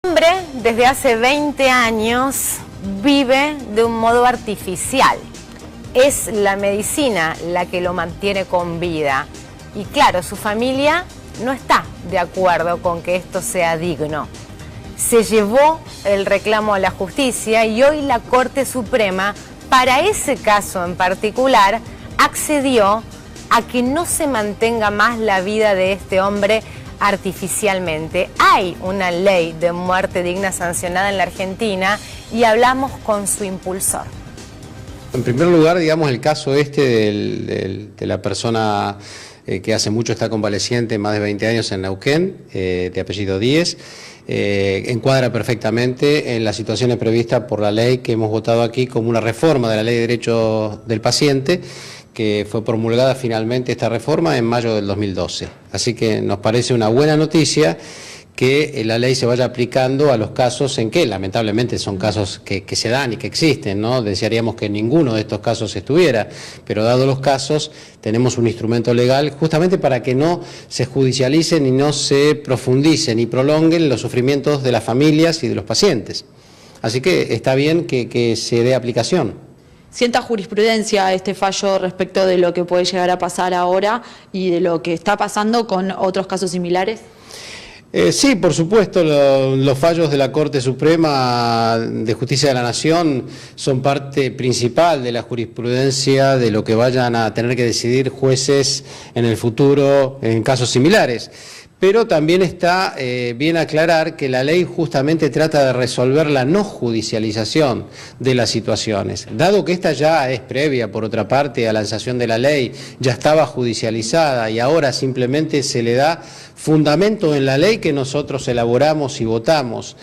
Hombre, desde hace 20 años vive de un modo artificial. Es la medicina la que lo mantiene con vida. Y claro, su familia no está de acuerdo con que esto sea digno. Se llevó el reclamo a la justicia y hoy la Corte Suprema, para ese caso en particular, accedió a que no se mantenga más la vida de este hombre artificialmente. Hay una ley de muerte digna sancionada en la Argentina y hablamos con su impulsor. En primer lugar, digamos, el caso de la persona que hace mucho está convaleciente, más de 20 años en Neuquén, de apellido Díez, encuadra perfectamente en las situaciones previstas por la ley que hemos votado aquí como una reforma de la Ley de Derechos del Paciente, que fue promulgada finalmente esta reforma en mayo del 2012. Así que nos parece una buena noticia que la ley se vaya aplicando a los casos en que, lamentablemente, son casos que se dan y que existen, ¿no? Desearíamos que ninguno de estos casos estuviera, pero dado los casos, tenemos un instrumento legal justamente para que no se judicialicen y no se profundicen y prolonguen los sufrimientos de las familias y de los pacientes. Así que está bien que se dé aplicación. ¿Sienta jurisprudencia este fallo respecto de lo que puede llegar a pasar ahora y de lo que está pasando con otros casos similares? Sí, por supuesto, los fallos de la Corte Suprema de Justicia de la Nación son parte principal de la jurisprudencia de lo que vayan a tener que decidir jueces en el futuro en casos similares. Pero también está bien aclarar que la ley justamente trata de resolver la no judicialización de las situaciones. Dado que esta ya es previa, por otra parte, a la sanción de la ley, ya estaba judicializada y ahora simplemente se le da fundamento en la ley que nosotros elaboramos y votamos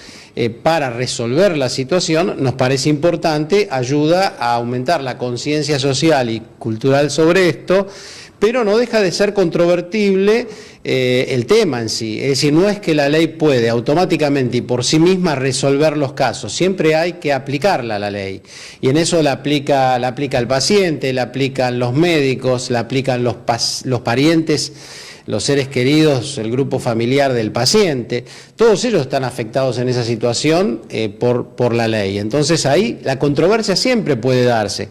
para resolver la situación, nos parece importante, ayuda a aumentar la conciencia social y cultural sobre esto, pero no deja de ser controvertible el tema en sí. Es decir, no es que la ley puede automáticamente y por sí misma resolver los casos, siempre hay que aplicarla a la ley. Y en eso la aplica el paciente, la aplican los médicos, la aplican los parientes, los seres queridos, el grupo familiar del paciente. Todos ellos están afectados en esa situación por la ley. Entonces ahí la controversia siempre puede darse.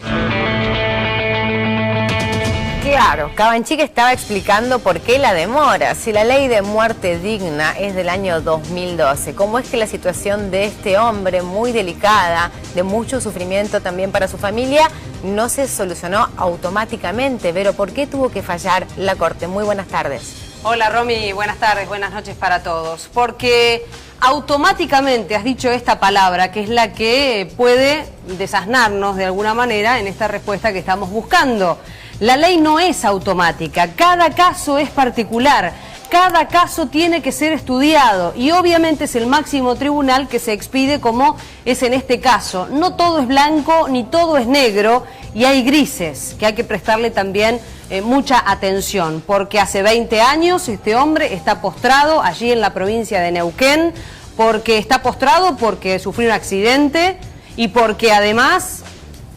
Claro, Cabanchica estaba explicando por qué la demora. Si la ley de muerte digna es del año 2012, ¿cómo es que la situación de este hombre, muy delicada, de mucho sufrimiento también para su familia, no se solucionó automáticamente? Pero ¿por qué tuvo que fallar la Corte? Muy buenas tardes. Hola Romy, buenas tardes, buenas noches para todos. Porque automáticamente has dicho esta palabra, que es la que puede desasnarnos de alguna manera en esta respuesta que estamos buscando. La ley no es automática, cada caso es particular, cada caso tiene que ser estudiado y obviamente es el máximo tribunal que se expide como es en este caso. No todo es blanco ni todo es negro y hay grises que hay que prestarle también mucha atención, porque hace 20 años este hombre está postrado allí en la provincia de Neuquén, porque está postrado porque sufrió un accidente y porque además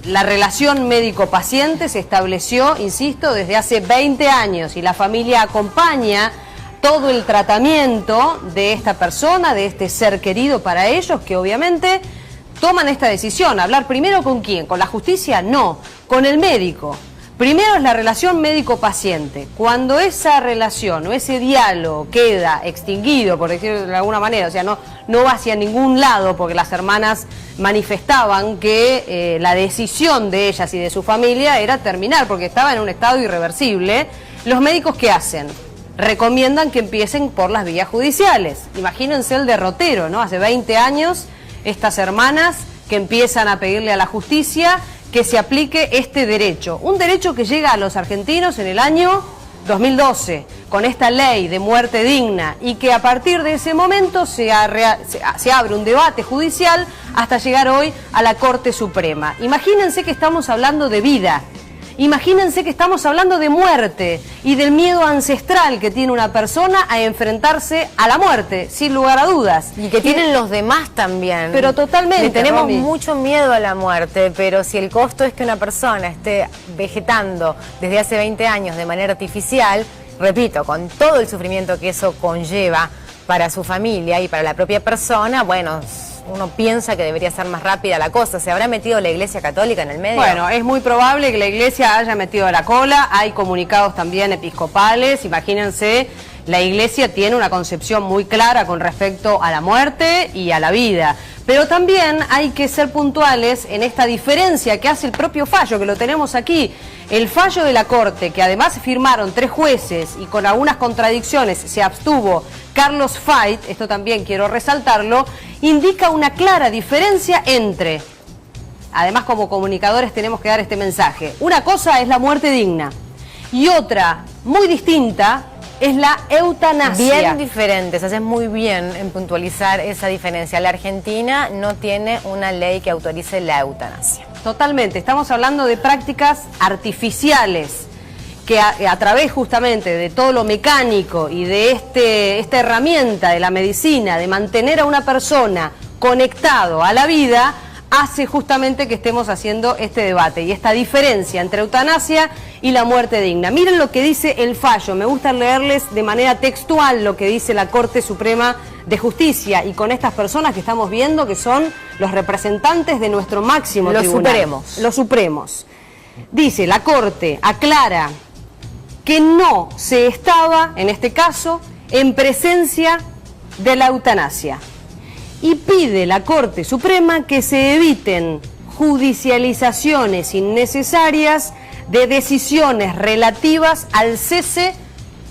la relación médico-paciente se estableció, insisto, desde hace 20 años y la familia acompaña todo el tratamiento de esta persona, de este ser querido para ellos, que obviamente toman esta decisión. ¿Hablar primero con quién? ¿Con la justicia? No, con el médico. Primero es la relación médico-paciente. Cuando esa relación o ese diálogo queda extinguido, por decirlo de alguna manera, o sea, no va hacia ningún lado, porque las hermanas manifestaban que la decisión de ellas y de su familia era terminar, porque estaba en un estado irreversible, los médicos ¿qué hacen? Recomiendan que empiecen por las vías judiciales. Imagínense el derrotero, ¿no? Hace 20 años, estas hermanas que empiezan a pedirle a la justicia que se aplique este derecho. Un derecho que llega a los argentinos en el año 2012, con esta ley de muerte digna, y que a partir de ese momento se abre un debate judicial hasta llegar hoy a la Corte Suprema. Imagínense que estamos hablando de vida. Imagínense que estamos hablando de muerte y del miedo ancestral que tiene una persona a enfrentarse a la muerte, sin lugar a dudas. Y que tienen los demás también. Pero totalmente, le tenemos Romy. mucho miedo a la muerte, pero si el costo es que una persona esté vegetando desde hace 20 años de manera artificial, repito, con todo el sufrimiento que eso conlleva, para su familia y para la propia persona, bueno, uno piensa que debería ser más rápida la cosa. ¿Se habrá metido la Iglesia Católica en el medio? Bueno, es muy probable que la Iglesia haya metido la cola. Hay comunicados también episcopales. Imagínense, la Iglesia tiene una concepción muy clara con respecto a la muerte y a la vida. Pero también hay que ser puntuales en esta diferencia que hace el propio fallo, que lo tenemos aquí. El fallo de la Corte, que además firmaron 3 jueces y con algunas contradicciones se abstuvo Carlos Fait, esto también quiero resaltarlo, indica una clara diferencia entre, además como comunicadores tenemos que dar este mensaje, una cosa es la muerte digna y otra muy distinta es la eutanasia. Bien diferentes, haces muy bien en puntualizar esa diferencia. La Argentina no tiene una ley que autorice la eutanasia. Totalmente, estamos hablando de prácticas artificiales que a través justamente de todo lo mecánico y de esta herramienta de la medicina, de mantener a una persona conectado a la vida, hace justamente que estemos haciendo este debate y esta diferencia entre eutanasia y la muerte digna. Miren lo que dice el fallo, me gusta leerles de manera textual lo que dice la Corte Suprema de Justicia y con estas personas que estamos viendo que son los representantes de nuestro máximo tribunal. Los supremos. Dice, la Corte aclara que no se estaba, en este caso, en presencia de la eutanasia. Y pide la Corte Suprema que se eviten judicializaciones innecesarias de decisiones relativas al cese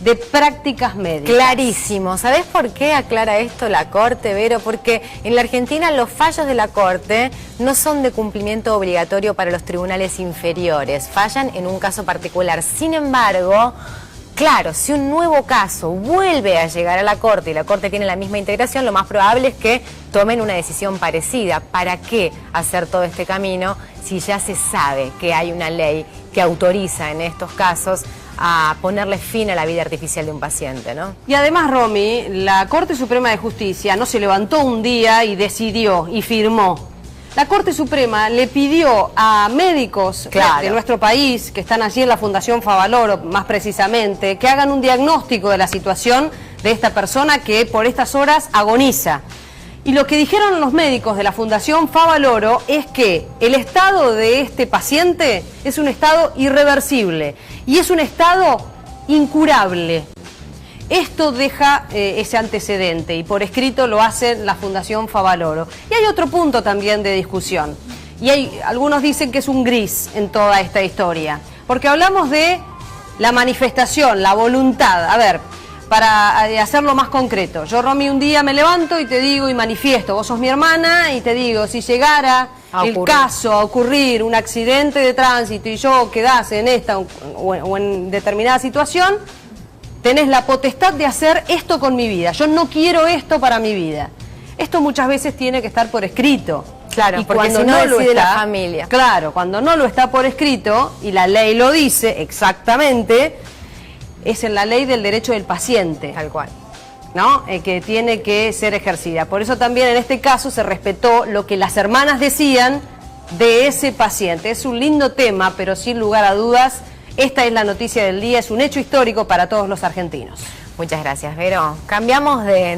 de prácticas médicas. Clarísimo. ¿Sabés por qué aclara esto la Corte, Vero? Porque en la Argentina los fallos de la Corte no son de cumplimiento obligatorio para los tribunales inferiores, fallan en un caso particular. Sin embargo, claro, si un nuevo caso vuelve a llegar a la Corte y la Corte tiene la misma integración, lo más probable es que tomen una decisión parecida. ¿Para qué hacer todo este camino si ya se sabe que hay una ley que autoriza en estos casos a ponerle fin a la vida artificial de un paciente, ¿no? Y además, Romy, la Corte Suprema de Justicia no se levantó un día y decidió y firmó. La Corte Suprema le pidió a médicos de nuestro país, que están allí en la Fundación Favaloro, más precisamente, que hagan un diagnóstico de la situación de esta persona que por estas horas agoniza. Y lo que dijeron los médicos de la Fundación Favaloro es que el estado de este paciente es un estado irreversible y es un estado incurable. Esto deja ese antecedente y por escrito lo hace la Fundación Favaloro. Y hay otro punto también de discusión. Y algunos dicen que es un gris en toda esta historia. Porque hablamos de la manifestación, la voluntad. A ver, para hacerlo más concreto. Yo, Romy, un día me levanto y te digo y manifiesto. Vos sos mi hermana y te digo, si llegara el caso a ocurrir, un accidente de tránsito y yo quedase en esta o en determinada situación, tenés la potestad de hacer esto con mi vida. Yo no quiero esto para mi vida. Esto muchas veces tiene que estar por escrito. Claro, y porque si no decide la familia. Claro, cuando no lo está por escrito y la ley lo dice exactamente, es en la ley del derecho del paciente. Tal cual. ¿No? Que tiene que ser ejercida. Por eso también en este caso se respetó lo que las hermanas decían de ese paciente. Es un lindo tema, pero sin lugar a dudas, esta es la noticia del día, es un hecho histórico para todos los argentinos. Muchas gracias, Vero. Cambiamos de